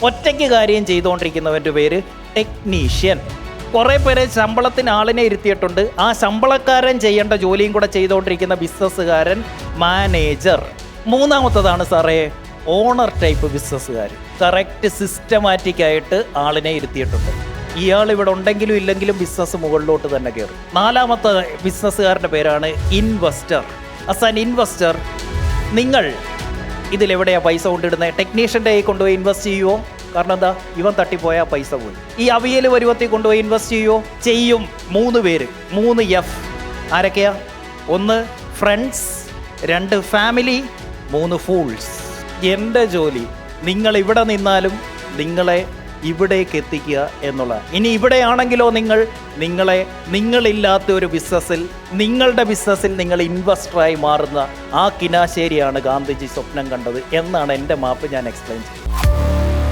ഒറ്റയ്ക്ക് കാര്യം ചെയ്തുകൊണ്ടിരിക്കുന്നവൻ്റെ പേര് ടെക്നീഷ്യൻ. കുറേ പേരെ ശമ്പളത്തിന് ആളിനെ ഇരുത്തിയിട്ടുണ്ട്. ആ ശമ്പളക്കാരൻ ചെയ്യേണ്ട ജോലിയും കൂടെ ചെയ്തുകൊണ്ടിരിക്കുന്ന ബിസിനസ്സുകാരൻ മാനേജർ. മൂന്നാമത്തതാണ് സാറേ ഓണർ ടൈപ്പ് ബിസിനസ്സുകാർ. കറക്റ്റ് സിസ്റ്റമാറ്റിക് ആയിട്ട് ആളിനെ ഇരുത്തിയിട്ടുണ്ട്. ഇയാൾ ഇവിടെ ഉണ്ടെങ്കിലും ഇല്ലെങ്കിലും ബിസിനസ് മുകളിലോട്ട് തന്നെ കയറും. നാലാമത്തെ ബിസിനസ്സുകാരുടെ പേരാണ് ഇൻവെസ്റ്റർ. ആസ് ആൻ ഇൻവെസ്റ്റർ നിങ്ങൾ ഇതിലെവിടെയാണ് പൈസ കൊണ്ടിടുന്നത്? ടെക്നീഷ്യൻ്റെ കയ്യിൽ കൊണ്ടുപോയി ഇൻവെസ്റ്റ് ചെയ്യുമോ? കാരണം എന്താ, ഇവൻ തട്ടിപ്പോയാൽ പൈസ പോയി. ഈ അവിയൽ പരുവത്തിൽ കൊണ്ടുപോയി ഇൻവെസ്റ്റ് ചെയ്യുമോ? ചെയ്യും. 3 പേര്, 3 F. ആരൊക്കെയാ? 1 ഫ്രണ്ട്സ്, 2 ഫാമിലി, 3 ഫൂൾസ്. എൻ്റെ ജോലി നിങ്ങൾ ഇവിടെ നിന്നാലും നിങ്ങളെ ഇവിടേക്ക് എത്തിക്കുക എന്നുള്ള. ഇനി ഇവിടെയാണെങ്കിലോ നിങ്ങളില്ലാത്ത ഒരു ബിസിനസ്സിൽ, നിങ്ങളുടെ ബിസിനസ്സിൽ നിങ്ങൾ ഇൻവെസ്റ്ററായി മാറുന്ന ആ കിനാശേരിയാണ് ഗാന്ധിജി സ്വപ്നം കണ്ടത് എന്നാണ് എൻ്റെ മാപ്പ് ഞാൻ എക്സ്പ്ലെയിൻ ചെയ്യുന്നത്.